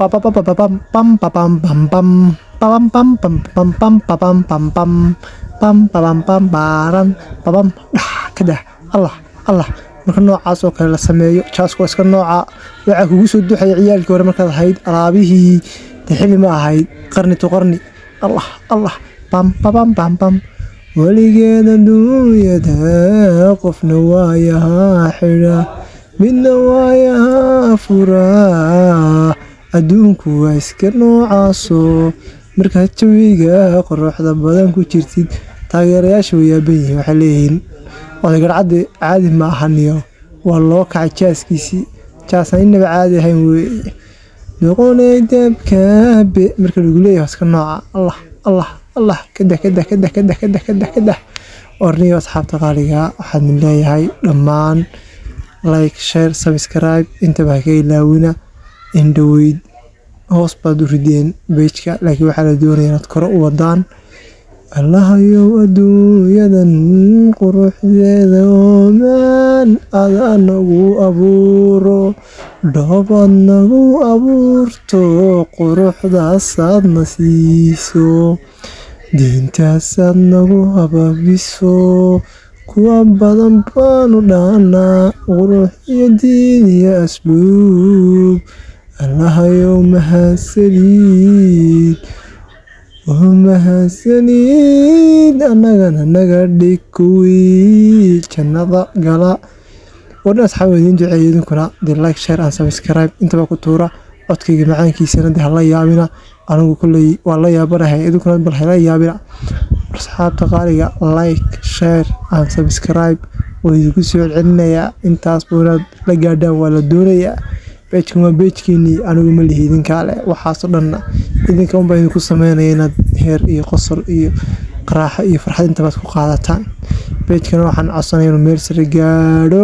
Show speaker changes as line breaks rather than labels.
bam bam bam bam bam bam bam bam bam bam bam bam bam bam bam baran bam kada Allah marka noocaas oo kale la sameeyo jaasku iska nooca waxa kugu soo duxay ciyaalkii hore markaad ahayd alaabihii xilli ma ahayd qarni to qarni Allah bam bam bam bam waligeeda dunyada qofna waayaha xira midna waayaha fura adduunku waa iska noocaaso markaad jawiga quruxda badan ku jirtid taageerayaasha way yaaban waxay leeyihiin odaygacad caadi ma ahaniyo waa loo kacay jaaskiisii jaasna inaba caadi ahayn wey noqonay dabka marka lagu leeyahay iska nooca Allah kada orniyo asxaabta qaaliga waxaan leeyahay dhammaan like share subscribe inta baa ka ilaawina indhaweyd hoos baad u rideen page-ka laakiin waxaa la doonayaa inaad kor u wadaan allahayow adduunyadan quruxdeeda oomaan adaa nagu abuuro dhoobaad nagu abuurto quruxdaasaadna siiso diintaasaad nagu hababiso kuwa badan baanu dhaanaa qurux iyo diin iyo asluub allahayow mahadsanid annagana naga dhig kuwii jannada gala wadhan asxaab idiin duceeya idinkuna dee like share and subscribe intaba ku tuura codkayga macaankiisana dee hala yaabina anigu kulley waa la yaabanahay idinkuna bal hala yaabina asxaabta qaaliga like share and subscribe oo idinku soo celinayaa intaas inaad la gaadhaan waa la doonayaa page-kan waa page-kiinii anigu ma lihi idinkaale waxaasoo dhan idinka unbaa idinku sameynaya inaad heer iyo qosol iyo qaraaxo iyo farxad intabaad ku qaadataan page-kan waxaan codsanaya inuu meel sare gaadho